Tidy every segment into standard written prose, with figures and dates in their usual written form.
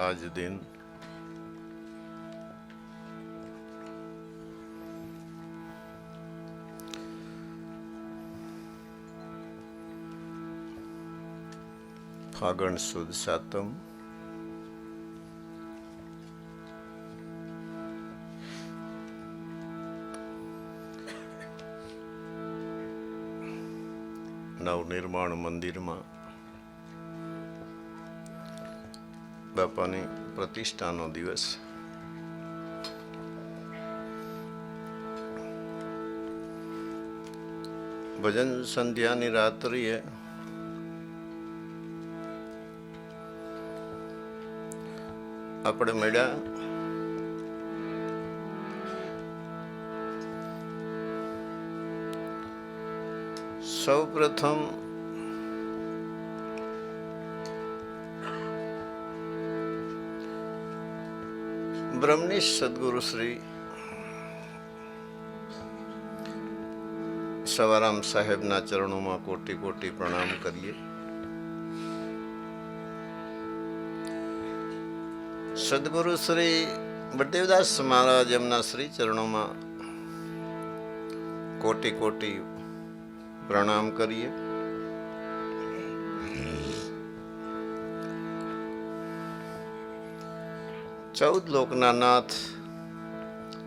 आज दिन फागण सुद सातम नवनिर्माण मंदिर में बापानी प्रतिष्ठानो दिवस। भजन संध्यानी रात्रिए આપણે મળ્યા સૌ પ્રથમ બ્રહ્મનિષ્ઠ સદગુરુ શ્રી સવારામ સાહેબના ચરણોમાં કોટી કોટી પ્રણામ કરીએ। સદગુરુ શ્રી બળદેવદાસ મહારાજ એમના શ્રી ચરણોમાં કોટી કોટી પ્રણામ કરીએ। ચૌદ લોકના નાથ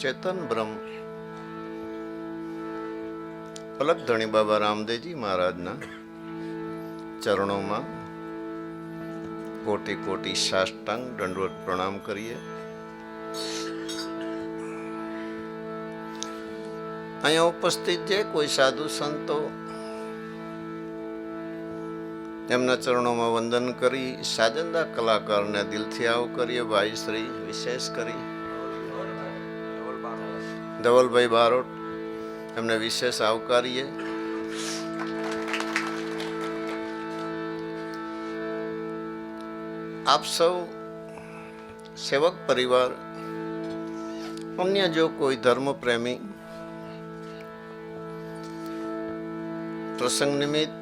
ચેતન બ્રહ્મ પલકધણી બાબા રામદેવજી મહારાજના ચરણોમાં कोटि कोटि साष्टांग दंडवत प्रणाम करिए। अहीं उपस्थित जे कोई साधु संतो एमना चरणों में वंदन करी साजंदा कलाकार ने दिल थी आवकारीए। भाई श्री विशेष करी धवल भाई बारोट एमने विशेष आवकारीए। आप सब सेवक परिवार अन्य जो कोई धर्म प्रेमी प्रसंग निमित्त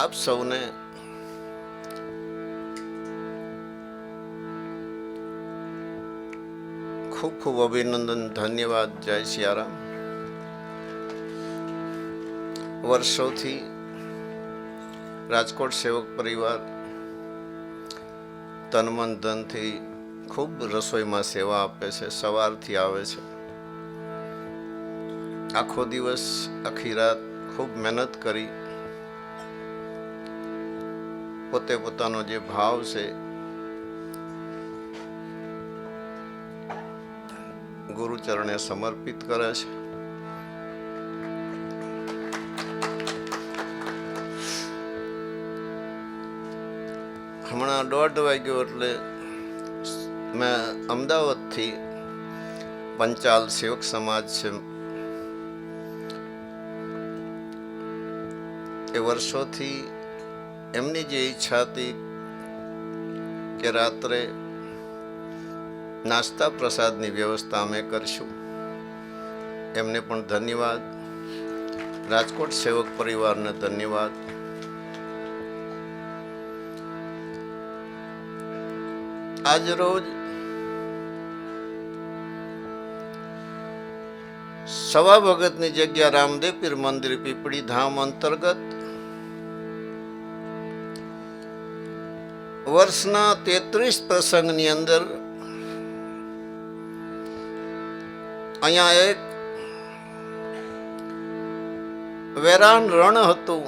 आप सबने खूब खूब अभिनंदन, धन्यवाद। जय सियाराम। वर्षों थी राजकोट सेवक परिवार तन मन धन थी खूब रसोई में सेवा आपे छे। सवार थी आवे छे, आखो दिवस आखी रात खूब मेहनत करी पोते पोतानो जे भाव से गुरु चरणे समर्पित करे छे। हमणा 1:30 वाग्यो એટલે मैं अमदावाद थी पंचाल सेवक समाज से ए वर्षों थी एमनी जे इच्छा थी कि रात्रे नास्ता प्रसाद नी व्यवस्था अमे करशुं। एमने पण धन्यवाद। राजकोट सेवक परिवार ने धन्यवाद। आज रोज सवा भगत नी जग्या रामदेव पीर मंदिर पीपड़ी धाम अंतर्गत वर्षना 33 प्रसंग नी अंदर अहींया एक वेरान रण हतुं,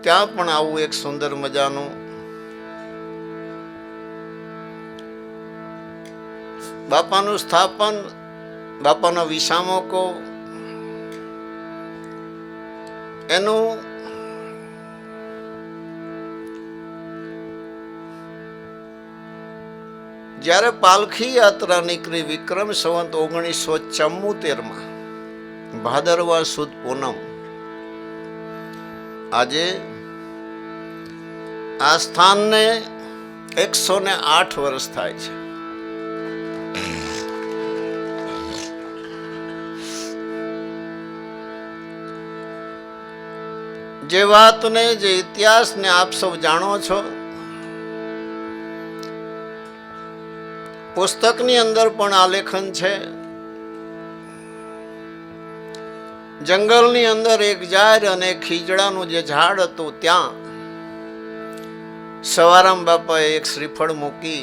त्यां पण आवुं एक सुंदर मजानुं बापानु स्थापन, बापानो विसामोको एनु જ્યારે પાલખી યાત્રા નીકળી વિક્રમ સંવત 1974 માં ભાદરવા સુદ પૂનમ, આજે આ સ્થાનને 108 વર્ષ થાય છે। જે વાત ને જે ઇતિહાસ ને આપ સૌ જાણો છો પુસ્તકની અંદર પણ આલેખન છે. જંગલની અંદર એક ઝાડ અને ખીજડાનું જે ઝાડ હતું ત્યાં સવારામ બાપાએ એક શ્રીફળ મૂકી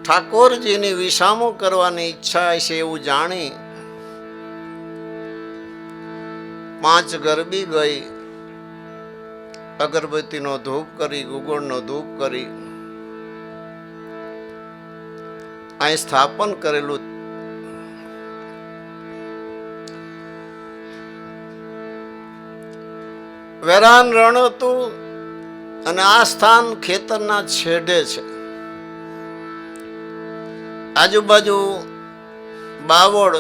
ઠાકોરજીની વિસામો કરવાની ઈચ્છા છે એવું જાણી 5 ગરબી ગઈ, અગરબત્તીનો ધૂપ કરી, ગુગળનો ધૂપ કરી અહીં સ્થાપન કરેલું. વેરાન રણ હતું અને આ સ્થાન ખેતરના છેડે છે. આજુબાજુ બાવળ,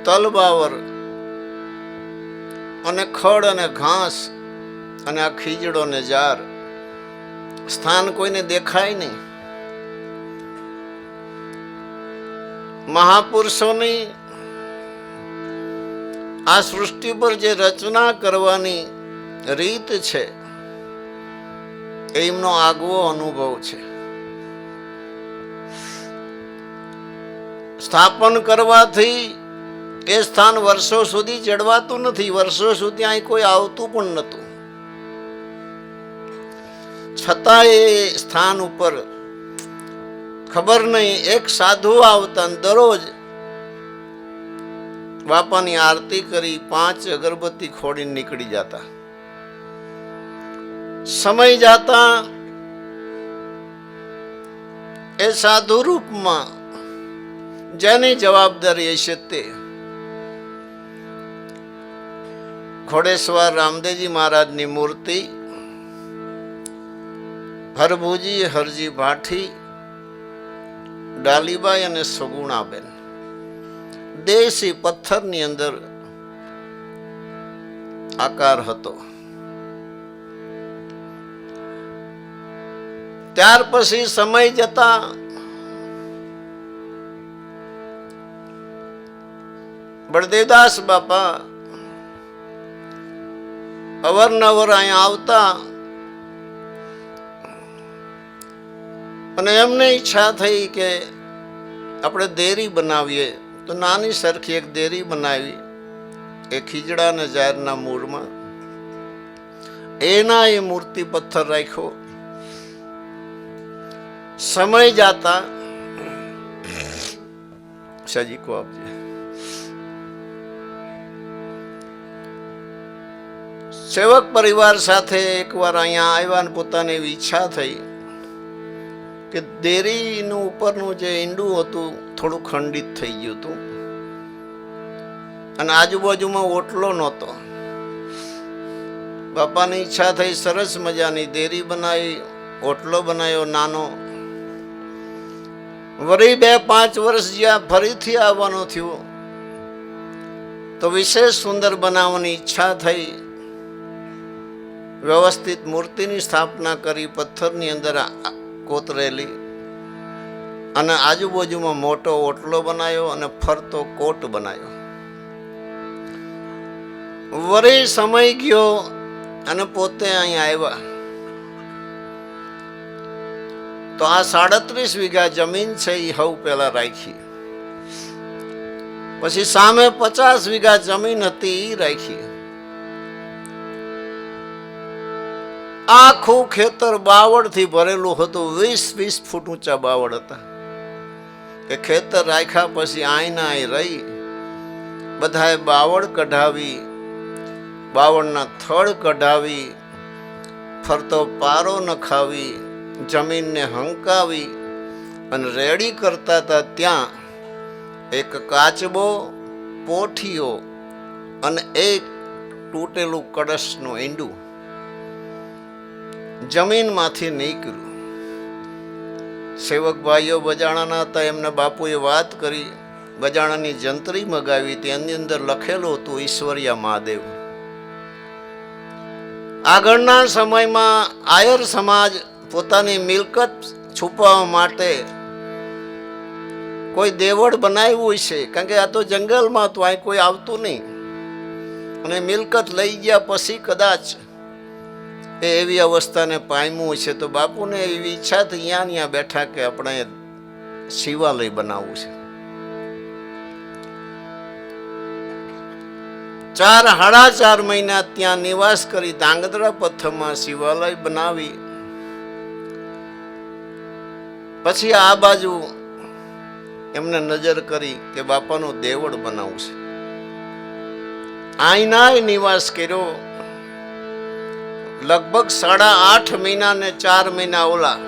તલબાવર અને ખડ અને ઘાસ અને આ ખીજડો ને ઝાર. સ્થાન કોઈને દેખાય નહીં. મહાપુરુષોની આ સૃષ્ટિ પર જે રચના કરવાની રીત છે એમનો આગવો અનુભવ છે. સ્થાપન કરવાથી એ સ્થાન વર્ષો સુધી ચડવાતું નથી, વર્ષો સુધી અહીં કોઈ આવતું પણ નહોતું. છતાં એ સ્થાન ઉપર ખબર નહીં એક સાધુ આવતા, દરરોજ બાપાની આરતી કરી 5 અગરબત્તી ખોડીને નીકળી જતા. સમય જાતા એ સાધુ રૂપમાં જેની જવાબદારી હશે તે ખોડેશ્વર રામદેવજી મહારાજની મૂર્તિ, હરભુજી, હરજી ભાઠી, ડાલીબાઈ અને સગુણાબેન દેશી પથ્થરની અંદર આકાર હતો. ત્યાર પછી સમય જતા બળદેવદાસ બાપા અવારનવાર અહીંયા આવતા અને એમને ઈચ્છા થઈ કે આપણે દેરી બનાવીએ. તો નાની સરખી એક દેરી બનાવી એ ખીજડા ને ઝારના મૂળમાં. એના એ મૂર્તિ પથ્થર રાખ્યો. સમય જાતા સજી કો આપજે. સેવક પરિવાર સાથે એકવાર અહીંયા આવ્યા ને પોતાને એવી ઈચ્છા થઈ કે દેરીનું ઉપરનું જે ઈંડું હતું થોડું ખંડિત થઈ ગયું હતું અને આજુબાજુમાં ઓટલો નહોતો. બાપાની ઈચ્છા થઈ, સરસ મજાની દેરી બનાવી, ઓટલો બનાવ્યો નાનો. વળી 2-5 વર્ષ જ્યાં ફરીથી આવવાનો થયો તો વિશેષ સુંદર બનાવવાની ઈચ્છા થઈ. વ્યવસ્થિત મૂર્તિની સ્થાપના કરી, પથ્થરની અંદર કોતરેલી, અને આજુબાજુમાં મોટો ઓટલો બનાવ્યો અને ફરતો કોટ બનાવ્યો. વળી સમય ગયો અને પોતે અહીં આવ્યા તો આ 37 વીઘા જમીન છે એ હવ પેલા રાખી. પછી સામે 50 વીઘા જમીન હતી એ રાખી. આખું ખેતર બાવળ થી ભરેલું હતું. 20-20 ફૂટ ઊંચા બાવળ હતા. એ ખેતર રાખ્યા પછી આઈના અહીં રહી બધાએ બાવળ કઢાવી, બાવળના થડ કઢાવી, ફરતો પારો નખાવી, જમીનને હંકાવી અને રેડી કરતા હતા. ત્યાં એક કાચબો, પોઠીઓ અને એક તૂટેલું કળશનું ઈંડું જમીનમાંથી નીકળ્યું. સેવક ભાઈઓ બજાણાના હતા. એમના બાપુએ વાત કરી, બજાણાની જંત્રી મગાવી. તેની અંદર લખેલું હતું ઈશ્વરિયા મહાદેવ. આગળના સમયમાં આયર સમાજ પોતાની મિલકત છુપાવવા માટે કોઈ દેવળ બનાવ્યું છે, કારણ કે આ તો જંગલમાં તો અહીં કોઈ આવતું નહીં, અને મિલકત લઈ ગયા પછી કદાચ એ એવી અવસ્થાને પામ્યું છે. તો બાપુને એવી ઈચ્છા થઈ અહીંયા બેઠા કે આપણે શિવાલય બનાવવું છે. 4.5 મહિના ત્યાં નિવાસ કરી ધાંગધ્રા પથ્થરમાં શિવાલય બનાવી. પછી આ બાજુ એમને નજર કરી કે બાપાનો દેવળ બનાવવું છે. આઈના નિવાસ કર્યો. લગભગ 8.5 મહિના ને 4 મહિના ઓલા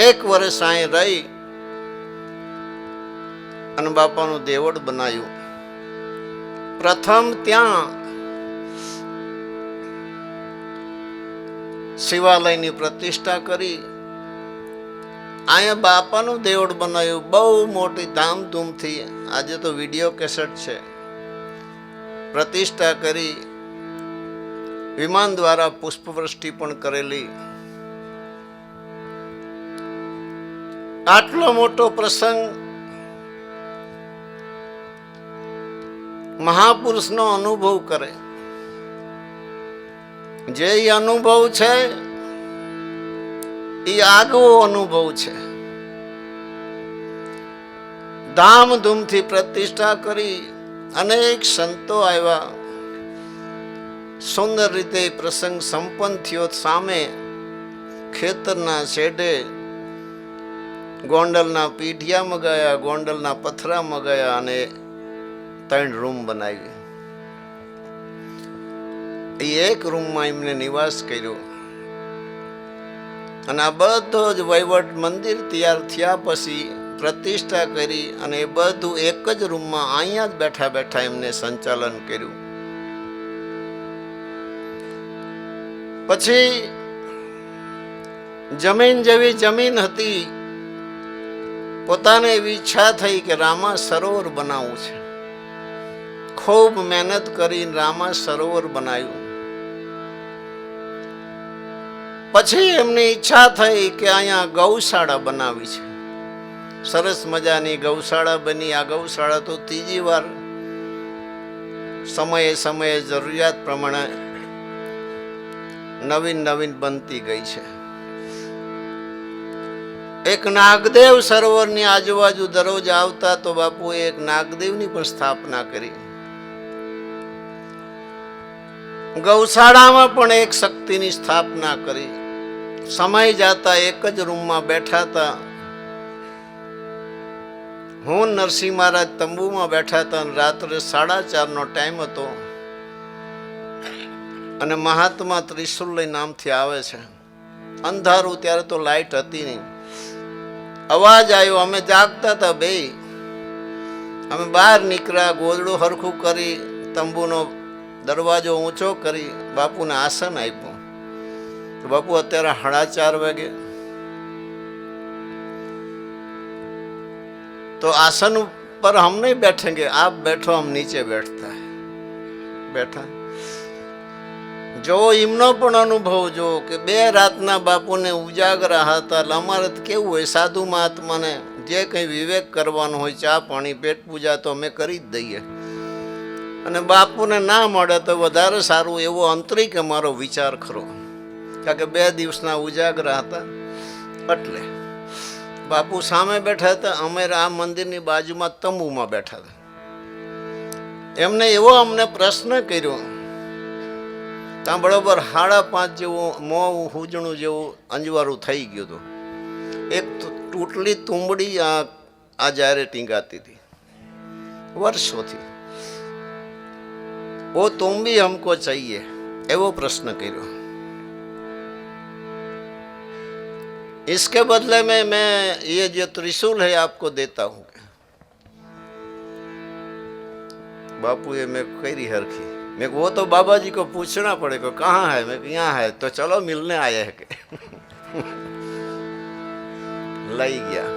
1 વર્ષ અહીં રહી અને બાપાનું દેવળ બનાવ્યું. પ્રથમ ત્યાં શિવાલયની પ્રતિષ્ઠા કરી. અહીંયા બાપાનું દેવળ બનાવ્યું બહુ મોટી ધામધૂમથી. આજે તો વિડીયો કેસેટ છે. પ્રતિષ્ઠા કરી, વિમાન દ્વારા પુષ્પવૃષ્ટિ પણ કરેલી. આટલો મોટો પ્રસંગ મહાપુરુષનો અનુભવ કરે. જે અનુભવ છે એ આગવો અનુભવ છે. ધામધૂમથી પ્રતિષ્ઠા કરી. અનેક સંતો આવ્યા. સુંદર રીતે પ્રસંગ સંપન્ન થયો. સામે ખેતરના શેઢે ગોંડલના પીઠિયા મગાયા, ગોંડલના પથરા મગાયા અને 3 રૂમ બનાવી. એ એક રૂમમાં એમને નિવાસ કર્યો. અને આ બધો જ વહીવટ મંદિર તૈયાર થયા પછી પ્રતિષ્ઠા કરી અને એ બધું એક જ રૂમમાં અહીંયા જ બેઠા બેઠા એમને સંચાલન કર્યું. પછી જમીન જેવી જમીન હતી. પોતાને એવી ઈચ્છા થઈ કે રામા સરોવર બનાવવું છે. ખૂબ મહેનત કરીને રામા સરોવર બનાવ્યું. પછી એમની ઈચ્છા થઈ કે અહીંયા ગૌશાળા બનાવી છે. સરસ મજાની ગૌશાળા બની. આ ગૌશાળા તો 3જી વાર સમયે સમયે જરૂરિયાત પ્રમાણે નવીન બનતી ગઈ છે. એક નાગદેવ સરોવરની આજુબાજુ દરરોજ આવતા તો બાપુએ એક નાગદેવની પણ સ્થાપના કરી. ગૌશાળામાં પણ એક શક્તિની સ્થાપના કરી. સમય જતા એક જ રૂમમાં બેઠા હતા. હું નરસિંહ મહારાજ તંબુમાં બેઠા હતા. રાત્રે 4:30નો ટાઈમ હતો અને મહાત્મા ત્રિશુલ લઈ નામથી આવે છે. અંધારું, ત્યારે તો લાઈટ હતી નહીં. અવાજ આવ્યો. અમે જાગતા હતા બે. અમે બહાર નીકળ્યા, ગોદડું હરખું કરી, તંબુનો દરવાજો ઊંચો કરી બાપુને આસન આપ્યું. બાપુ અત્યારે 4:30 વાગે. तो आसन पर हम नहीं बैठेंगे, आप बैठो, हम नीचे बैठता है. बैठा. जो इमनो पण अनुभव जो कि 2 रातना बापूने उजागरा हता. अमारे केवुं होय, साधु महात्माने जे कंई विवेक करवानो होय, चा पाणी पेट पूजा तो अमे करी ज दईए. अने बापूने ना मळे तो वधारे सारुं एवो आंतरिक अमारो विचार खरो. कारण के 2 दिवसना उजागरा हता. એટલે બાપુ સામે બેઠા હતા. અમે આ મંદિરની બાજુમાં તંબુમાં બેઠા હતા. એમને એવો અમને પ્રશ્ન કર્યો. ત્યાં બરોબર 5:30 જેવું મોં હુજણું જેવું અંજવાળું થઈ ગયું હતું. એક તૂટલી તુંબડી આ જ્યારે ટીંગાતી હતી વર્ષોથી. वो तुम भी हमको चाहिए, एवो प्रश्न કર્યો. इसके बदले में मैं ये जो त्रिशूल है आपको देता हूँ. बापू ये मैं करी हरखी. मैं वो तो बाबा जी को पूछना पड़ेगा कहाँ है. मैं यहाँ है. तो चलो मिलने आए हैं के લઈ ગયા.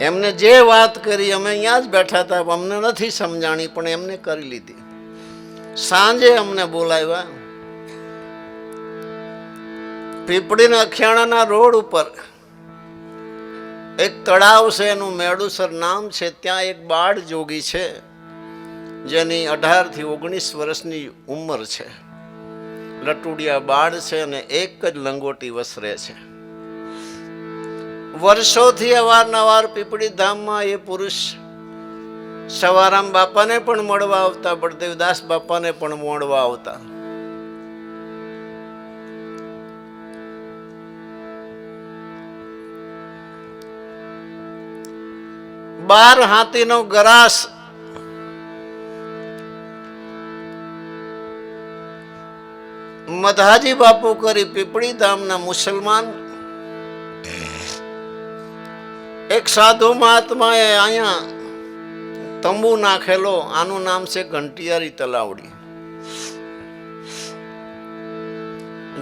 એમને જે વાત કરી અમે અહીંયા જ બેઠા હતા. અમને નથી સમજાણી પણ એમને કરી લીધી. સાંજે અમને બોલાવ્યા. પીપળીના અખિયાણાના રોડ ઉપર એક તળાવ છે, એનું મેડુસર નામ છે. ત્યાં એક બાળ જોગી છે. જેની 18 થી 19 વર્ષની ઉંમર છે, લટુડિયા બાળ છે અને એક જ લંગોટી વસરે છે. વર્ષોથી અવારનવાર પીપળી ધામમાં એ પુરુષ સવારામ બાપાને પણ મળવા આવતા, બળદેવદાસ બાપાને પણ મળવા આવતા. બાર હાથીનો ગરાસ મધાજી બાપુ કરી પીપળી ધામના મુસલમાન એક સાધુ મહાત્માએ અહીંયા તંબુ નાખેલો. આનું નામ છે ઘંટિયારી તલાવડી.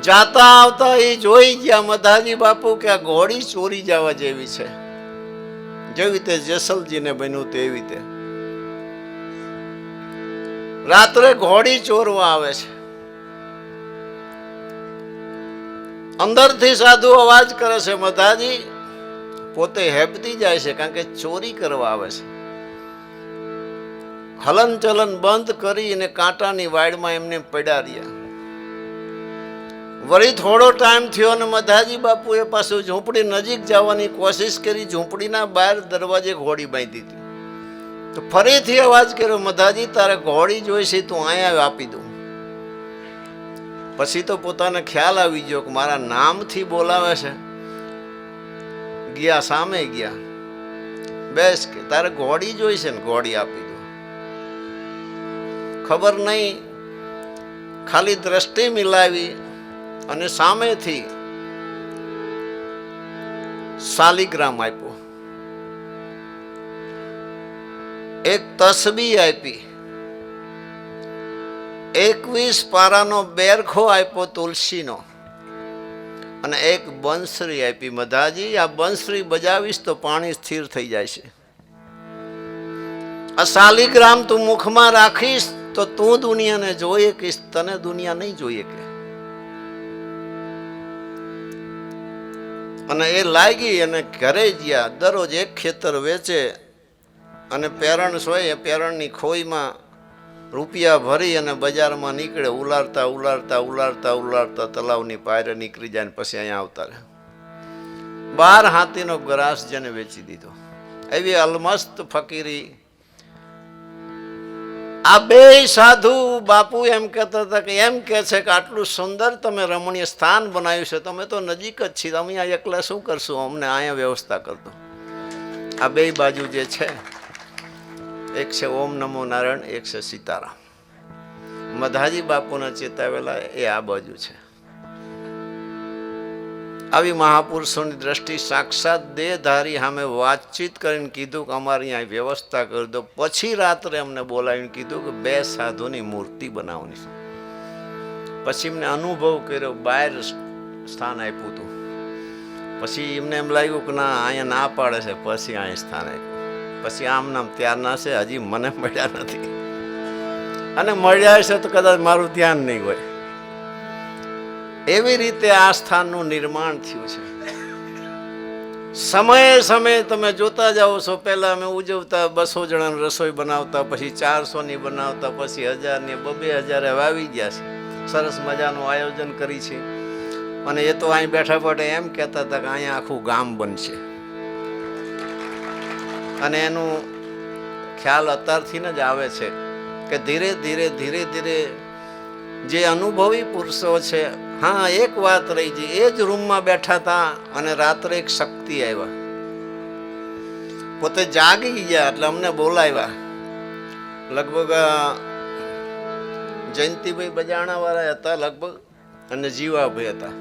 જાતા આવતા એ જોઈ ગયા મધાજી બાપુ કે આ ઘોડી ચોરી જવા જેવી છે, જેવી રીતે જેસલજીને બન્યું તેવી રીતે. રાત્રે ઘોડી ચોરવા આવે છે. અંદરથી સાધુ અવાજ કરે છે, મધાજી પોતે હેબતી જાય છે, કારણ કે ચોરી કરવા આવે છે. હલન ચલન બંધ કરી અને કાંટાની વાડમાં એમને પડ્યા રહ્યા. વળી થોડો ટાઈમ થયો અને મધાજી બાપુએ પાછું ઝૂંપડી નજીક જવાની કોશિશ કરી. ઝૂંપડીના બહાર દરવાજે ઘોડી બાંધી હતી. તો ફરીથી અવાજ કર્યો, મધાજી તારે ઘોડી જોઈશે, તું અહીંયા આપી દઉં. પછી તો પોતાને ખ્યાલ આવી ગયો કે મારા નામથી બોલાવે છે. ગયા, સામે ગયા, બેસ કે તારે ઘોડી જોઈશે ને, ઘોડી આપી દો. ખબર નહીં, ખાલી દ્રષ્ટિ મિલાવી અને સામેથી શાલિગ્રામ આપ્યો, એક તસબી આપી, 21 પારાનો બેરખો આપ્યો તુલસીનો, અને એક બંસરી આપી. મધાજી આ બંસરી બજાવીશ તો પાણી સ્થિર થઈ જાય છે. આ શાલિગ્રામ તું મુખમાં રાખીશ તો તું દુનિયાને જોઈએ કે તને દુનિયા નહીં જોઈએ કે. અને એ લાગી અને ઘરે ગયા. દરરોજ એક ખેતર વેચે અને પેરણ સોય, એ પેરણની ખોઈમાં રૂપિયા ભરી અને બજારમાં નીકળે. ઉલારતા ઉલારતા ઉલારતા ઉલારતા તલાવની પાયરે નીકળી જાય ને પછી અહીંયા આવતા રહે. 12 હાથીનો ગ્રાસ જેને વેચી દીધો. એવી અલમસ્ત ફકીરી. આ બે સાધુ બાપુ એમ કહેતા હતા કે એમ કે છે કે આટલું સુંદર તમે રમણીય સ્થાન બનાવ્યું છે, તમે તો નજીક જ છીએ, અમે અહીંયા એકલા શું કરશું, અમને અહીંયા વ્યવસ્થા કરતો. આ બે બાજુ જે છે, એક છે ઓમ નમો નારાયણ, એક છે સીતારામ. મધાજી બાપુના ચેતાવેલા એ આ બાજુ છે. આવી મહાપુરુષોની દ્રષ્ટિ સાક્ષાત દેહધારી સામે વાતચીત કરીને કીધું કે અમારી અહીં વ્યવસ્થા કરી દો. પછી રાત્રે અમને બોલાવીને કીધું કે 2 સાધુની મૂર્તિ બનાવવાની છે. પછી એમને અનુભવ કર્યો, બહાર સ્થાન આપ્યું હતું. પછી એમને એમ લાગ્યું કે ના, અહીંયા ના પાડે છે, પછી અહીં સ્થાન આપ્યું. પછી આમ નામ ત્યારના છે, હજી મને મળ્યા નથી, અને મળ્યા છે તો કદાચ મારું ધ્યાન નહીં હોય. એવી રીતે આ સ્થાનનું નિર્માણ થયું છે. સમયે સમયે તમે જોતા જાઓ છો. પહેલા અમે ઉજવતા 200 જણાની રસોઈ બનાવતા, પછી 400 ની બનાવતા, પછી 1000 ની, 2000 આવી ગયા છે. સરસ મજાનું આયોજન કરી છે. અને એ તો અહીં બેઠા બેઠા એમ કહેતા હતા કે અહીંયા આખું ગામ બનશે. અને એનું ખ્યાલ અત્યારથી જ આવે છે કે ધીરે ધીરે ધીરે ધીરે જે અનુભવી પુરુષો છે. હા, એક વાત રહી ગઈ. એ જ રૂમમાં બેઠા હતા અને રાત્રે એક શક્તિ આવ્યા. પોતે જાગી ગયા એટલે અમને બોલાવ્યા. લગભગ જયંતિભાઈ બજાણા વાળા હતા લગભગ, અને જીવાભાઈ હતા.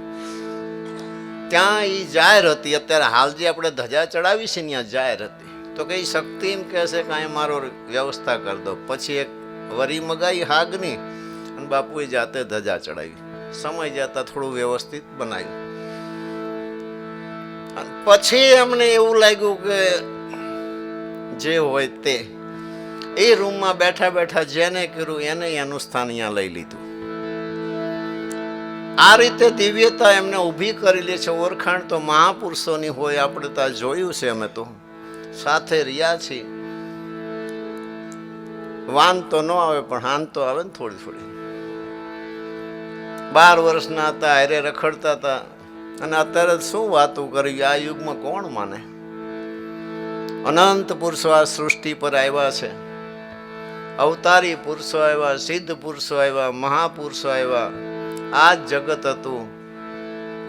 ત્યાં એ જાહેર હતી. અત્યારે હાલ જે આપણે ધજા ચડાવી છે ત્યાં જાહેર હતી. તો કઈ શક્તિ એમ કહે છે કે અહીં મારો વ્યવસ્થા કરી દો. પછી એક વરી મગાઈ હાગની અને બાપુએ જાતે ધજા ચડાવી. સમય જતા થોડું વ્યવસ્થિત બનાવ્યું. પછી એમને એવું લાગ્યું કે જે હોય તે. એ રૂમમાં બેઠા બેઠા જેને કર્યું એને એનું સ્થાન અહીંયા લઈ લીધું. આ રીતે દિવ્યતા એમને ઊભી કરેલી છે. ઓળખાણ તો મહાપુરુષોની હોય, આપણે તો જોયું છે. અમે તો સાથે રહ્યા છીએ. વાન તો ન આવે પણ હાન તો આવે ને થોડી થોડી. 12 વર્ષના હતા, હારે રખડતા હતા, અને અત્યારે શું વાતું કરી? આ યુગમાં કોણ માને? અનંત પુરુષો આ સૃષ્ટિ પર આવ્યા છે. અવતારી પુરુષો આવ્યા, સિદ્ધ પુરુષો આવ્યા, મહાપુરુષો આવ્યા. આ જ જગત હતું.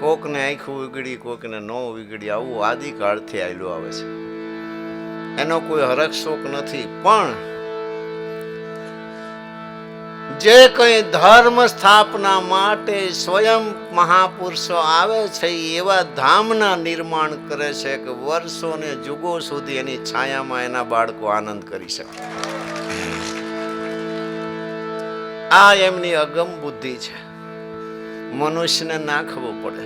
કોકને આંખું વીગડી, કોકને ન વીગડી, આવું આદિકાળથી આવેલું આવે છે. એનો કોઈ હરખ શોક નથી. પણ જે કઈ ધર્મ સ્થાપના માટે સ્વયં મહાપુરુષો આવે છે, એવા ધામના નિર્માણ કરે છે કે વર્ષો ને જુગો સુધી એની છાયામાં એના બાળકો આનંદ કરી શકે. આ એમની અગમ બુદ્ધિ છે. મનુષ્યને ના ખબર પડે.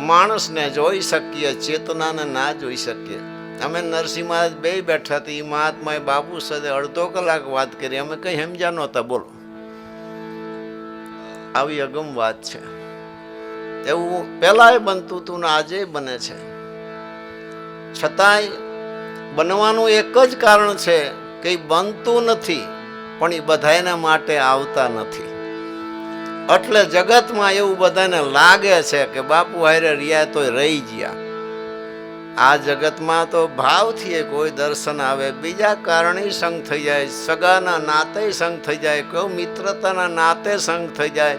માણસને જોઈ શકીએ, ચેતનાને ના જોઈ શકીએ. અમે નરસિંહ મહારાજ બે બેઠા હતા, એ મહાત્માએ બાપુ સાથે અડધો કલાક વાત કરી, અમે કઈ સમજ્યા નહોતા. બોલો, આવી અગમ વાત છે. એવું પેલા બનતું હતું ને આજે બને છે. છતાંય બનવાનું એક જ કારણ છે કે બનતું નથી, પણ એ બધાના માટે આવતા નથી. એટલે જગતમાં એવું બધાને લાગે છે કે બાપુ હારે રહ્યા તો રહી ગયા. આ જગતમાં તો ભાવથી કોઈ દર્શન આવે, બીજા કારણે સંગ થઈ જાય, સગાના નાતે સંગ થઈ જાય, કોઈ મિત્રતાના નાતે સંગ થઈ જાય,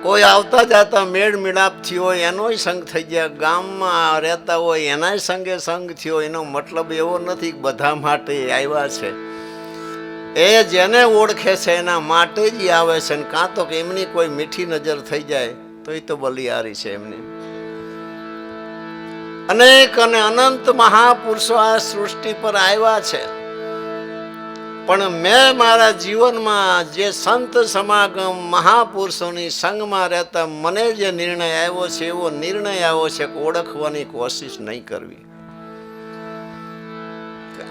કોઈ આવતા જતા મેળ મિલાપ થયો હોય એનોય સંગ થઈ જાય, ગામમાં રહેતા હોય એનાય સંગે સંગ થયો. એનો મતલબ એવો નથી કે બધા માટે આવ્યા છે. એ જેને ઓળખે છે એના માટે જ આવે છે. કાં તો કે એમની કોઈ મીઠી નજર થઈ જાય તો એ તો બલિયારી છે એમની. અનેક અને અનંત મહાપુરુષો આ સૃષ્ટિ પર આવ્યા છે. પણ મેં મારા જીવનમાં જે સંત સમાગમ મહાપુરુષોની સંગમાં રહેતા મને જે નિર્ણય આવ્યો છે, એવો નિર્ણય આવ્યો છે કે ઓળખવાની કોશિશ નહીં કરવી.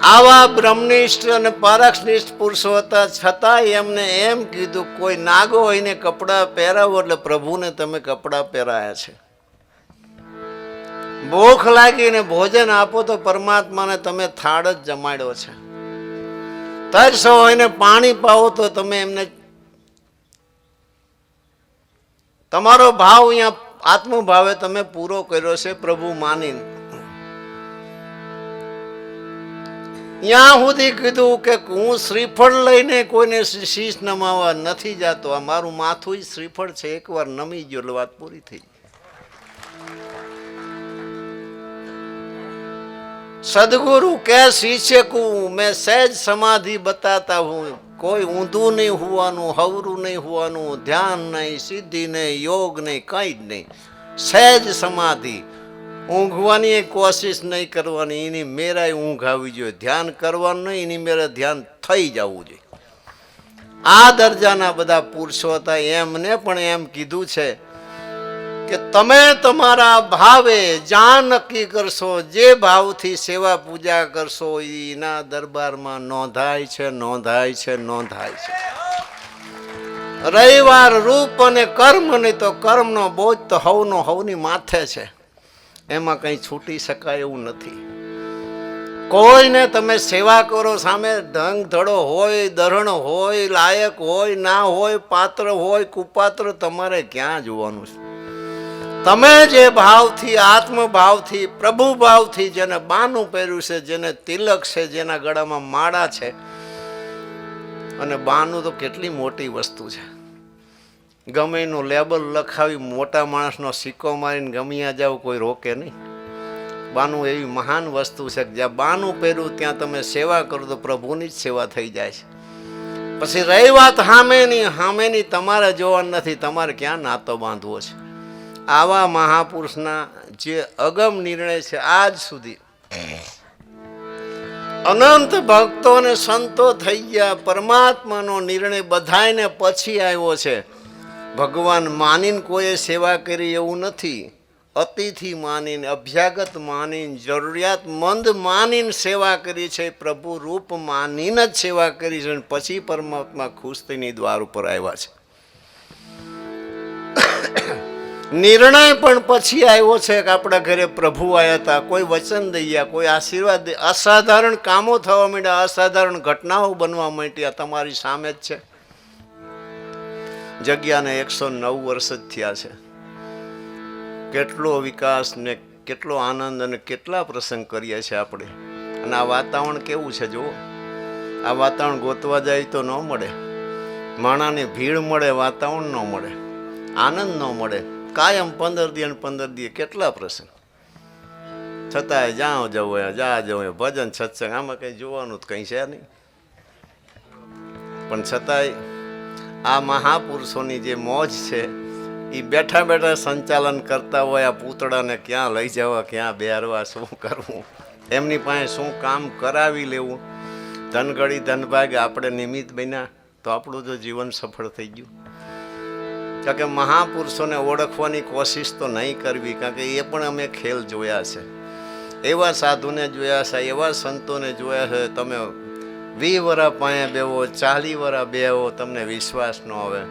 આવા બ્રહ્મનિષ્ઠ અને પારખનિષ્ઠ પુરુષો હતા, છતાં એમને એમ કીધું કોઈ નાગો હોઈને કપડાં પહેરાવો એટલે પ્રભુને તમે કપડાં પહેરાયા છે. ભૂખ લાગીને ભોજન આપો તો પરમાત્માને તમે થાળ જ જમાડ્યો છે. તરસો હોઈને પાણી પાવો તો તમે એમને, તમારો ભાવ અહીંયા આત્મભાવે તમે પૂરો કર્યો છે પ્રભુ માનીને. ત્યાં સુધી કીધું કે હું શ્રીફળ લઈને કોઈને શીશ નમાવા નથી જાતો. આ મારું માથું જ શ્રીફળ છે, એકવાર નમી ગયો એટલે વાત પૂરી થઈ. સદગુરુ કે શિષ્ય કો મેં સહેજ સમાધિ બતાતા હું. કોઈ ઊંધું નહીં હોવાનું, હવરું નહીં હોવાનું, ધ્યાન નહીં, સિદ્ધિ નહીં, યોગ નહીં, કંઈ જ નહીં. સહેજ સમાધિ. ઊંઘવાની કોશિશ નહીં કરવાની, એની મેરાય ઊંઘ આવી જોઈએ. ધ્યાન કરવાનું નહીં, એની મેરે ધ્યાન થઈ જવું જોઈએ. આ દરજાના બધા પુરુષો હતા. એમને પણ એમ કીધું છે કે તમે તમારા ભાવે જ્યાં નક્કી કરશો, જે ભાવથી સેવા પૂજા કરશો, એના દરબારમાં નોંધાય છે, નોંધાય છે, નોંધાય છે. રવિવાર રૂપ અને કર્મ નહીં તો કર્મનો બોજ તો હવનો હવની માથે છે. એમાં કંઈ છૂટી શકાય એવું નથી. કોઈને તમે સેવા કરો, સામે ઢંગ ધડો હોય, દરણ હોય, લાયક હોય, ના હોય, પાત્ર હોય, કુપાત્ર, તમારે ક્યાં જોવાનું છે? તમે જે ભાવથી, આત્મભાવથી, પ્રભુ ભાવથી જેને બાનું પહેર્યું છે, જેને તિલક છે, જેના ગળામાં માળા છે, અને બાનું તો કેટલી મોટી વસ્તુ છે. ગમે એનું લેબલ લખાવી મોટા માણસનો સિક્કો મારીને ગમ્યા જાવ, કોઈ રોકે નહીં. બાનું એવી મહાન વસ્તુ છે કે જ્યાં બાનું પહેર્યું ત્યાં તમે સેવા કરો તો પ્રભુની જ સેવા થઈ જાય છે. પછી રહી વાત હામેની તમારે જોવાનું નથી, તમારે ક્યાં નાતો બાંધવો છે. આવા મહાપુરુષના જે અગમ નિર્ણય છે, આજ સુધી અનંત ભક્તો અને સંતો થઈ ગયા. પરમાત્માનો નિર્ણય બધાને પછી આવ્યો છે. ભગવાન માનીને કોઈએ સેવા કરી એવું નથી. અતિથિ માનીને, અભ્યાગત માનીને, જરૂરિયાતમંદ માનીને સેવા કરી છે. પ્રભુ રૂપ માનીને જ સેવા કરી છે. પછી પરમાત્મા ખુશ થઈને દ્વાર ઉપર આવ્યા છે. નિર્ણય પણ પછી આવ્યો છે કે આપણા ઘરે પ્રભુ આવ્યા હતા, કોઈ વચન દઈ ગયા, કોઈ આશીર્વાદ દે, અસાધારણ કામો થવા માંડ્યા, અસાધારણ ઘટનાઓ બનવા માંડી. તમારી સામે જ છે. જગ્યાને 109 વર્ષ જ થયા છે. કેટલો વિકાસ ને કેટલો આનંદ અને કેટલા પ્રસંગ કરીએ છીએ આપણે. અને આ વાતાવરણ કેવું છે જુઓ. આ વાતાવરણ ગોતવા જાય તો ન મળે. માણાને ભીડ મળે, વાતાવરણ ન મળે, આનંદ ન મળે. કાયમ 15 દી અને 15 દી કેટલા પ્રસંગ. છતાંય જ્યાં જવું જ્યાં જવું ભજન સત્સંગ, આમાં કંઈ જોવાનું કંઈ છે નહીં. પણ છતાંય આ મહાપુરુષોની જે મોજ છે એ બેઠા બેઠા સંચાલન કરતા હોય. આ પૂતળાને ક્યાં લઈ જવા, ક્યાં બેરવા, શું કરવું, એમની પાસે શું કામ કરાવી લેવું. ધનગળી ધનભાગ આપણે નિમિત્ત બન્યા તો આપણું જો જીવન સફળ થઈ ગયું. કારણ કે મહાપુરુષોને ઓળખવાની કોશિશ તો નહીં કરવી, કારણ કે એ પણ અમે ખેલ જોયા છે. એવા સાધુને જોયા છે, એવા સંતોને જોયા છે. તમે 20 વર્ષ પાસે બેવો, 40 વર્ષ બેવો, તમને વિશ્વાસ ન આવે.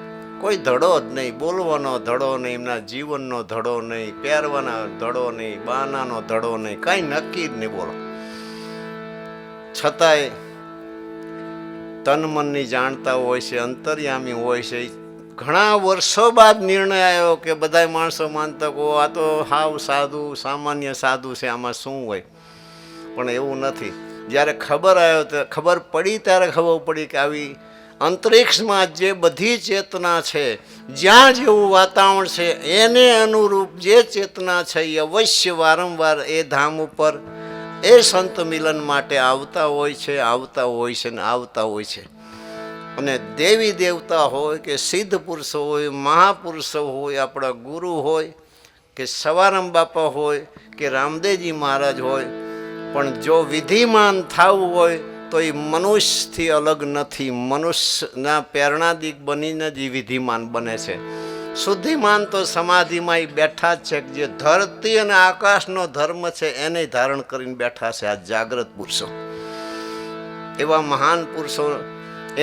કોઈ ધડો જ નહીં, બોલવાનો ધડો નહીં, એમના જીવનનો ધડો નહીં, પહેરવાના ધડો નહીં, બાનાનો ધડો નહીં, કાંઈ નક્કી જ નહીં. બોલો છતાંય તન મનની જાણતા હોય છે, અંતર્યામી હોય છે. ઘણા વર્ષો બાદ નિર્ણય આવ્યો કે બધા માણસો માનતા કહો આ તો હાવ સાધુ, સામાન્ય સાધુ છે, આમાં શું હોય. પણ એવું નથી. જ્યારે ખબર પડી ત્યારે ખબર પડી કે આવી અંતરિક્ષમાં જે બધી ચેતના છે, જ્યાં જેવું વાતાવરણ છે એને અનુરૂપ જે ચેતના છે એ અવશ્ય વારંવાર એ ધામ ઉપર એ સંત મિલન માટે આવતા હોય છે, આવતા હોય છે ને આવતા હોય છે. અને દેવી દેવતા હોય કે સિદ્ધ પુરુષો હોય, મહાપુરુષો હોય, આપણા ગુરુ હોય કે સવારામ બાપા હોય કે રામદેવજી મહારાજ હોય, પણ જો વિધિમાન થવું હોય તો એ મનુષ્યથી અલગ નથી. મનુષ્યના પ્રેરણાદિક બનીને જ એ વિધિમાન બને છે. શુદ્ધિમાન તો સમાધિમાં એ બેઠા જ છે. જે ધરતી અને આકાશનો ધર્મ છે એને ધારણ કરીને બેઠા છે આ જાગ્રત પુરુષો. એવા મહાન પુરુષો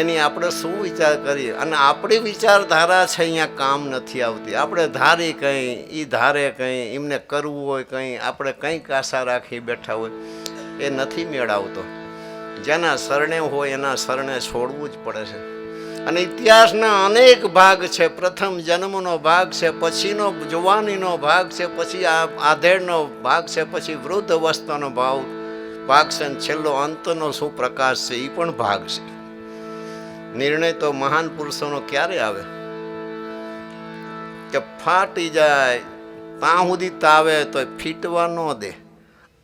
એની આપણે શું વિચાર કરીએ. અને આપણી વિચારધારા છે અહીંયા કામ નથી આવતી. આપણે ધારી કંઈ, એ ધારે કંઈ, એમને કરવું હોય કંઈ, આપણે કંઈક આશા રાખી બેઠા હોય, એ નથી મેળવતો. જેના શરણે હોય એના શરણે છોડવું જ પડે છે. અને ઇતિહાસના અનેક ભાગ છે. પ્રથમ જન્મનો ભાગ છે, પછીનો જવાનીનો ભાગ છે, પછી આ આધેડનો ભાગ છે, પછી વૃદ્ધ અવસ્થાનો ભાગ છે, અને છેલ્લો અંતનો શું પ્રકાશ છે એ પણ ભાગ છે. નિર્ણય તો મહાન પુરુષોનો ક્યારે આવે કે ફાટી જાય ત્યાં સુધી તાવે તો ફીટવા ન દે,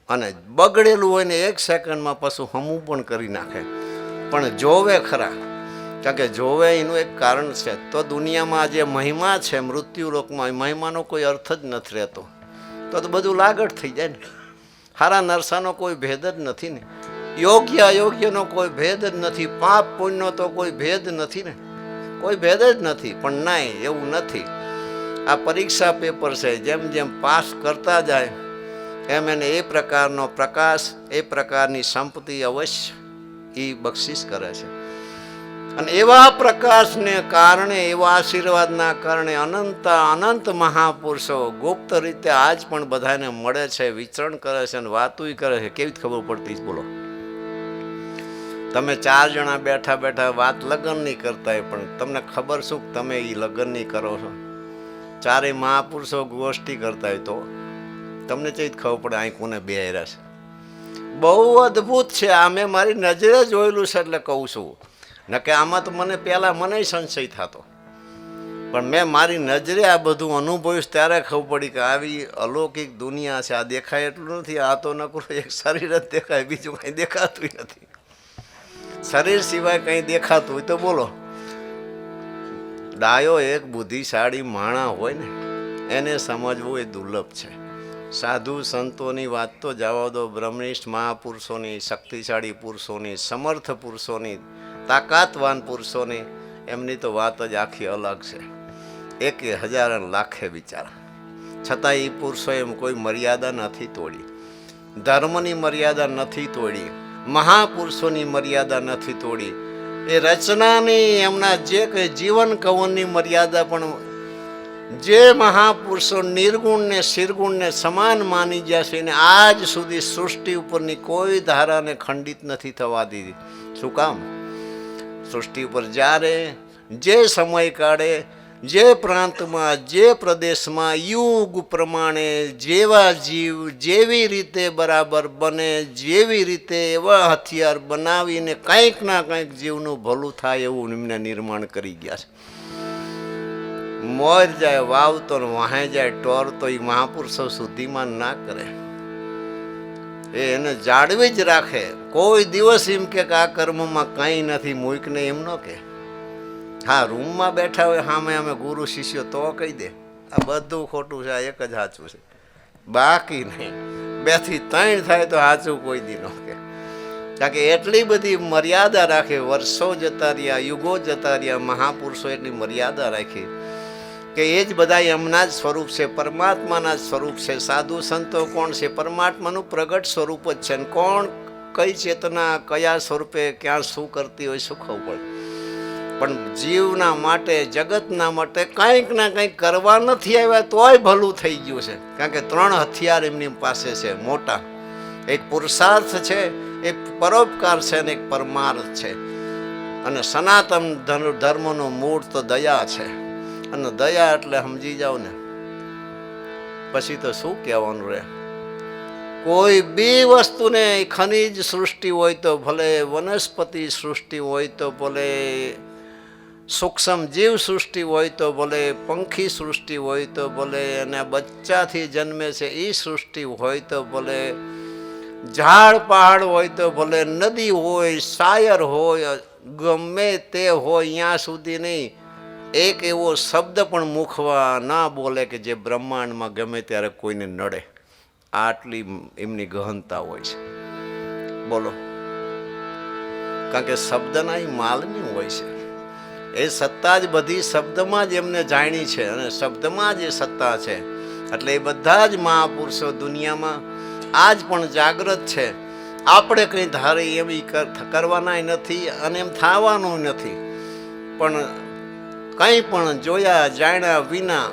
અને બગડેલું હોય ને 1 સેકન્ડમાં પાછું હમું પણ કરી નાખે. પણ જોવે ખરા, કારણ કે જોવે એનું એક કારણ છે. તો દુનિયામાં જે મહિમા છે મૃત્યુલોકમાં, મહિમાનો કોઈ અર્થ જ નથી રહેતો. તો બધું લાગડ થઈ જાય ને. હારા નરસાનો કોઈ ભેદ જ નથી ને. યોગ્ય અયોગ્યનો કોઈ ભેદ જ નથી. પાપ પુણ્યનો તો કોઈ ભેદ નથી ને. કોઈ ભેદ જ નથી. પણ નહીં, એવું નથી. આ પરીક્ષા પેપર છે. જેમ જેમ પાસ કરતા જાય એમ એને એ પ્રકારનો પ્રકાશ, એ પ્રકારની સંપત્તિ અવશ્ય એ બક્ષિસ કરે છે. અને એવા પ્રકાશને કારણે, એવા આશીર્વાદના કારણે અનંત મહાપુરુષો ગુપ્ત રીતે આજ પણ બધાને મળે છે, વિચરણ કરે છે અને વાતુંય કરે છે. કેવી ખબર પડતી બોલો. તમે 4 જણા બેઠા બેઠા વાત લગ્નની કરતા હોય, પણ તમને ખબર શું તમે એ લગ્નની કરો છો. 4 મહાપુરુષો ગોષ્ઠી કરતા હોય તો તમને ચેત ખબર પડે અહીં કોને બે હાર્યા છે. બહુ અદ્ભુત છે. આ મેં મારી નજરે જોયેલું છે એટલે કહું છું. નકે આમાં તો મને સંશય થતો, પણ મેં મારી નજરે આ બધું અનુભવ્યું ત્યારે ખબર પડી કે આવી અલૌકિક દુનિયા છે. આ દેખાય એટલું નથી. આ તો નકરું એક શરીર જ દેખાય, બીજું કંઈ દેખાતું નથી. શરીર સિવાય કંઈ દેખાતું હોય તો બોલો. ડાયો એક બુદ્ધિશાળી માણા હોય ને એને સમજવું એ દુર્લભ છે. સાધુ સંતોની વાત તો જવા દો. બ્રહ્મનિષ્ઠ મહાપુરુષોની, શક્તિશાળી પુરુષોની, સમર્થ પુરુષોની, તાકાતવાન પુરુષોની, એમની તો વાત જ આખી અલગ છે. 1000 લાખે બિચારા. છતાં એ પુરુષો એમ કોઈ મર્યાદા નથી તોડી. ધર્મની મર્યાદા નથી તોડી. મહાપુરુષોની મર્યાદા નથી તોડી. એ રચનાની, એમના જે કંઈ જીવન કવનની મર્યાદા પણ જે મહાપુરુષો નિર્ગુણ ને શિરગુણ ને સમાન માની ગયા છે એને આજ સુધી સૃષ્ટિ ઉપરની કોઈ ધારાને ખંડિત નથી થવા દીધી. શું કામ? સૃષ્ટિ ઉપર જ્યારે જે સમય કાળે જે પ્રાંતમાં જે પ્રદેશમાં યુગ પ્રમાણે જેવા જીવ જેવી રીતે બરાબર બને, જેવી રીતે એવા હથિયાર બનાવીને કંઈક ના કંઈક જીવનું ભલું થાય એવું એમને નિર્માણ કરી ગયા છે. મોર જાય વાવતો ને વાહે જાય ટોર તો એ મહાપુરુષો શુદ્ધિમાન ના કરે, એને જાળવી જ રાખે. કોઈ દિવસ એમ કે આ કર્મમાં કંઈ નથી મૂકને એમ ન કે. હા, રૂમમાં બેઠા હોય સામે અમે ગુરુ શિષ્યો તો કહી દે આ બધું ખોટું છે, આ એક જ સાચું છે, બાકી નહીં. 2 થી 3 થાય તો સાચું કોઈ દી ન કે. કારણ કે એટલી બધી મર્યાદા રાખે. વર્ષો જતા રહ્યા, યુગો જતા રહ્યા, મહાપુરુષો એટલી મર્યાદા રાખી કે એ જ બધા એમના જ સ્વરૂપ છે, પરમાત્માના જ સ્વરૂપ છે. સાધુ સંતો કોણ છે? પરમાત્માનું પ્રગટ સ્વરૂપ જ છે. કોણ કઈ ચેતના કયા સ્વરૂપે ક્યાં શું કરતી હોય શું ખબર પડે. પણ જીવના માટે, જગતના માટે કંઈક ના કંઈક કરવા નથી આવ્યા તોય ભલું થઈ ગયું છે. કારણ કે 3 હથિયાર એમની પાસે છે મોટા. એક પુરુષાર્થ છે, એક પરોપકાર છે અને એક પરમાર્થ છે. અને સનાતન ધર્મનું મૂળ તો દયા છે. અને દયા એટલે સમજી જાઓ ને, પછી તો શું કહેવાનું રહે. કોઈ બી વસ્તુને, ખનિજ સૃષ્ટિ હોય તો ભલે, વનસ્પતિ સૃષ્ટિ હોય તો ભલે, સૂક્ષ્મ જીવ સૃષ્ટિ હોય તો ભલે, પંખી સૃષ્ટિ હોય તો ભલે, અને બચ્ચાથી જન્મે છે એ સૃષ્ટિ હોય તો ભલે, ઝાડ પહાડ હોય તો ભલે, નદી હોય, શાયર હોય, ગમે તે હોય, ત્યાં સુધી નહીં એક એવો શબ્દ પણ મુખવા ના બોલે કે જે બ્રહ્માંડમાં ગમે ત્યારે કોઈને નડે. આટલી એમની ગહનતા હોય છે. બોલો, કારણ કે શબ્દના એ માલની હોય છે. એ સત્તા જ બધી શબ્દમાં જ એમને જાણી છે અને શબ્દમાં જ એ સત્તા છે. એટલે એ બધા જ મહાપુરુષો દુનિયામાં આજ પણ જાગૃત છે. આપણે કંઈ ધારી એવી કરવાના નથી અને એમ થવાનું નથી. પણ કંઈ પણ જોયા જાણ્યા વિના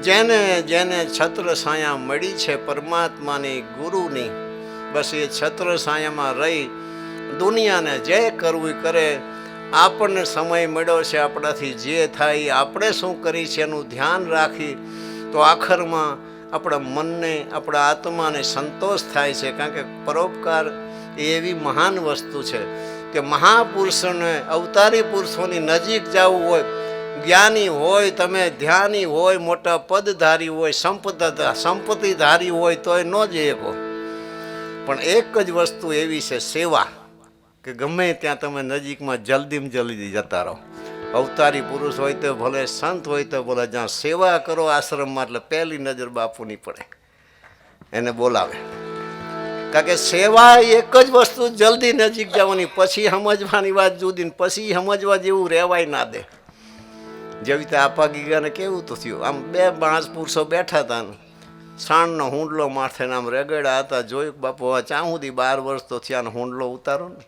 જેને જેને છત્ર છાયા મળી છે પરમાત્માની, ગુરુની, બસ એ છત્ર છાયામાં રહી દુનિયાને જે કરવું કરે. આપણને સમય મળ્યો છે, આપણાથી જે થાય આપણે શું કરી છે એનું ધ્યાન રાખી તો આખરમાં આપણા મનને, આપણા આત્માને સંતોષ થાય છે. કારણ કે પરોપકાર એ એવી મહાન વસ્તુ છે કે મહાપુરુષોને, અવતારી પુરુષોની નજીક જવું હોય, જ્ઞાની હોય, તમે ધ્યાની હોય, મોટા પદધારી હોય, સંપત્તિધારી હોય તોય ન જઈ શકો. પણ એક જ વસ્તુ એવી છે, સેવા, કે ગમે ત્યાં તમે નજીકમાં જલ્દીમાં જલ્દી જતા રહો. અવતારી પુરુષ હોય તો ભલે, સંત હોય તો ભલે, જ્યાં સેવા કરો આશ્રમમાં એટલે પહેલી નજર બાપુની પડે, એને બોલાવે. કારણ કે સેવા એક જ વસ્તુ, જલ્દી નજીક જવાની, પછી સમજવાની વાત જુદી, પછી સમજવા જેવું રહેવાય ના દે. જેવી રીતે આપા ગીગાને કેવું તો થયું, આમ 2 માણસ પુરુષો બેઠા હતા, સાણનો હુંડલો માથે આમ રેગડ્યા હતા. જોયું બાપુ હવે ચા સુધી 12 વર્ષ તો થયા ને હુંડલો ઉતારો ને.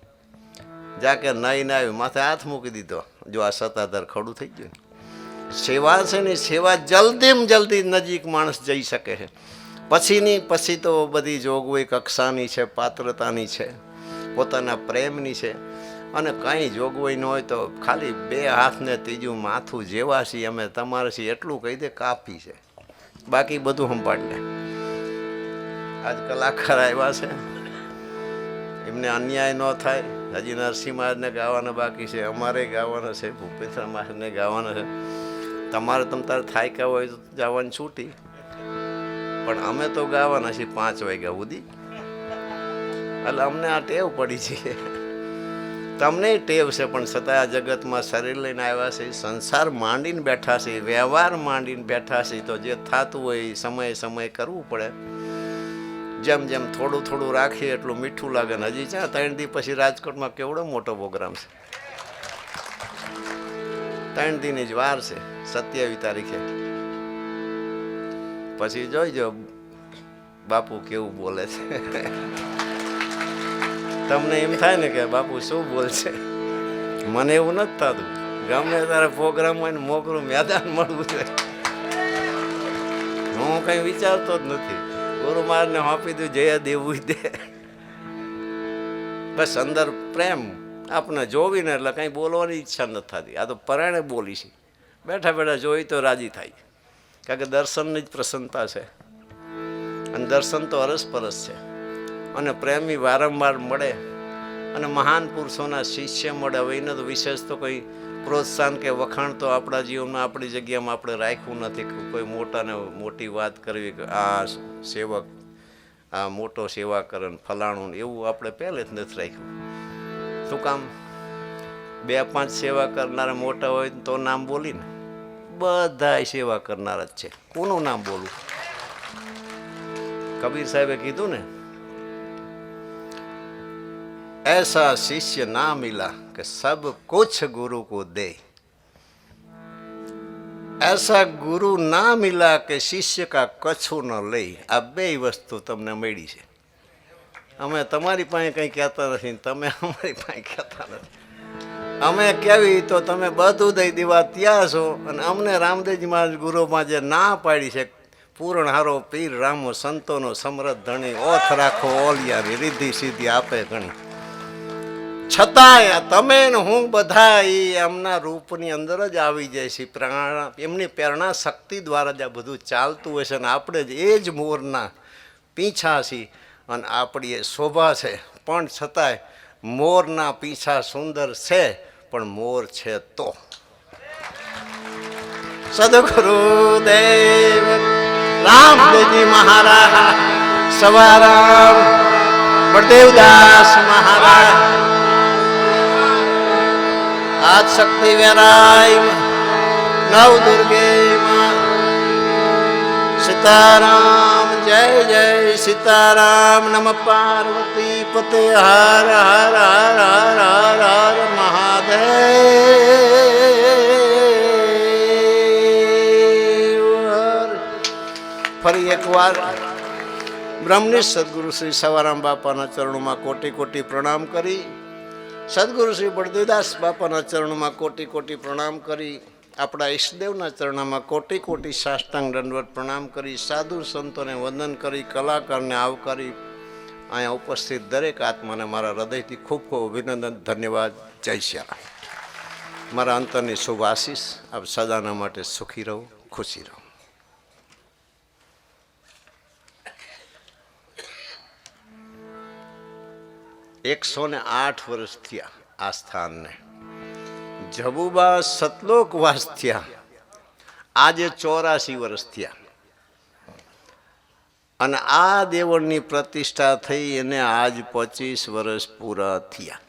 જાકે નહીં ના આવ્યું, માથે હાથ મૂકી દીધો. જો આ સત્તાધાર ખડું થઈ ગયું. સેવા છે ને, સેવા જલ્દીમાં જલ્દી નજીક માણસ જઈ શકે છે. પછી તો બધી જોગવાઈ કક્ષાની છે, પાત્રતાની છે, પોતાના પ્રેમની છે. અને કંઈ જોગવાઈ ન હોય તો ખાલી 2 હાથને ત્રીજું માથું જેવા છીએ અમે તમારે છીએ એટલું કહી દે, કાફી છે. બાકી બધું સંભાળી લે. આજ કલાકાર આવ્યા છે, એમને અન્યાય ન થાય. હજી નરસિંહ મહારાજને ગાવાના બાકી છે, અમારે ગાવાના છે, ભૂપેન્દ્ર મહારાજને ગાવાના છે. તમારે તારે થાક્યા હોય તો જવાની છૂટી, પણ અમે તો ગાવાના છીએ 5 વાગ્યા સુધી. એટલે અમને આ ટેવ પડી છે. તમને ટેવ છે, પણ છતાં આ જગતમાં શરીર લઈને આવ્યા છે, સંસાર માંડીને બેઠા છે, વ્યવહાર માંડીને બેઠા છે. તો જે થતું હોય સમય કરવું પડે. જેમ જેમ થોડું થોડું રાખીએ એટલું મીઠું લાગે ને. હજી 3 દી પછી રાજકોટમાં કેવડો મોટો પ્રોગ્રામ છે. 3 દીની જ વાર છે, 27 તારીખે. પછી જોઈજો બાપુ કેવું બોલે છે. તમને એમ થાય ને કે બાપુ શું બોલશે. મને એવું નથી થતું. ગમે તારે પ્રોગ્રામ હોય ને મોકરું મેદાન મળવું છે. હું કઈ વિચારતો જ નથી. ગુરુ મહારાજને આપી દઉં, જયા દેવું દે. બસ અંદર પ્રેમ આપણે જોવીને એટલે કંઈ બોલવાની ઈચ્છા નથી થતી. આ તો પરાણે બોલી છે. બેઠા બેઠા જોઈ તો રાજી થાય, કારણ કે દર્શનની જ પ્રસન્નતા છે, અને દર્શન તો અરસપરસ છે. અને પ્રેમી વારંવાર મળે, અને મહાન પુરુષોના શિષ્ય મળે. હવે એને તો વિશેષ તો કોઈ પ્રોત્સાહન કે વખાણ તો આપણા જીવનમાં આપણી જગ્યામાં આપણે રાખ્યું નથી. કોઈ મોટાને મોટી વાત કરવી કે આ સેવક આ મોટો સેવા કરે ને ફલાણું, એવું આપણે પહેલે જ નથી રાખ્યું. શું કામ? 2-5 સેવા કરનારા મોટા હોય તો નામ બોલીને, બધા સેવા કરનારા જ છે. કોનું નામ બોલવું? કબીર સાહેબે કીધું ને, ऐसा शिष्य ना मिला कि सब कुछ गुरु को दे. ऐसा गुरु ना मिला कि शिष्य का कछु न લે. આ બે વસ્તુ તમને મળી છે. અમે તમારી પાસે કંઈ કહેતા નથી, તમે અમારી પાસે કહેતા નથી. અમે કેવી તો તમે બધું દઈ દેવા ત્યાં છો, અને અમને રામદેવજી મહારાજ ગુરુમાં જે ના પાડી છે, પૂર્ણ હારો પીર રામો સંતોનો સમરથ ધણી, ઓથ રાખો ઓલિયાની રીધી સીધી આપે ઘણી. છતાંય તમે ને હું બધા એ એમના રૂપની અંદર જ આવી જાય છે. એમની પ્રેરણા શક્તિ દ્વારા જ આ બધું ચાલતું હોય છે, અને આપણે જ એ જ મોરના પીછા છીએ, અને આપણી એ શોભા છે. પણ છતાંય મોરના પીછા સુંદર છે, પણ મોર છે તો. સદગુરુદેવ રામદેવજી મહારાજ, સવારામ બળદેવદાસ મહારાજ, આજ શક્તિ વેરાય, નવ દુર્ગે સીતારામ, જય જય સીતારામ. નમ પાર્વતી પતે, હર હર હર હર હર હર મહાદેવ. ફરી એકવાર બ્રહ્મનિષ્ઠ સદગુરુ શ્રી સવારામ બાપાના ચરણોમાં કોટી કોટી પ્રણામ કરી, સદગુરુ શ્રી બળદેવદાસ બાપાના ચરણોમાં કોટી કોટી પ્રણામ કરી, આપણા ઈષ્ટદેવના ચરણોમાં કોટી કોટી સાષ્ટાંગ દંડવત પ્રણામ કરી, સાધુ સંતોને વંદન કરી, કલાકારને આવકારી, અહીંયા ઉપસ્થિત દરેક આત્માને મારા હૃદયથી ખૂબ ખૂબ અભિનંદન, ધન્યવાદ. જય શ્યામ. મારા અંતરની શુભ આશીષ. આપ સદાના માટે સુખી રહો, ખુશી રહો. 108 વર્ષ થયા આ સ્થાનને. જબુબા સતલોકવાસ થયા, આજે 84 વર્ષ થયા, અને આ દેવળની પ્રતિષ્ઠા થઈ એને આજ 25 વર્ષ પૂરા થયા.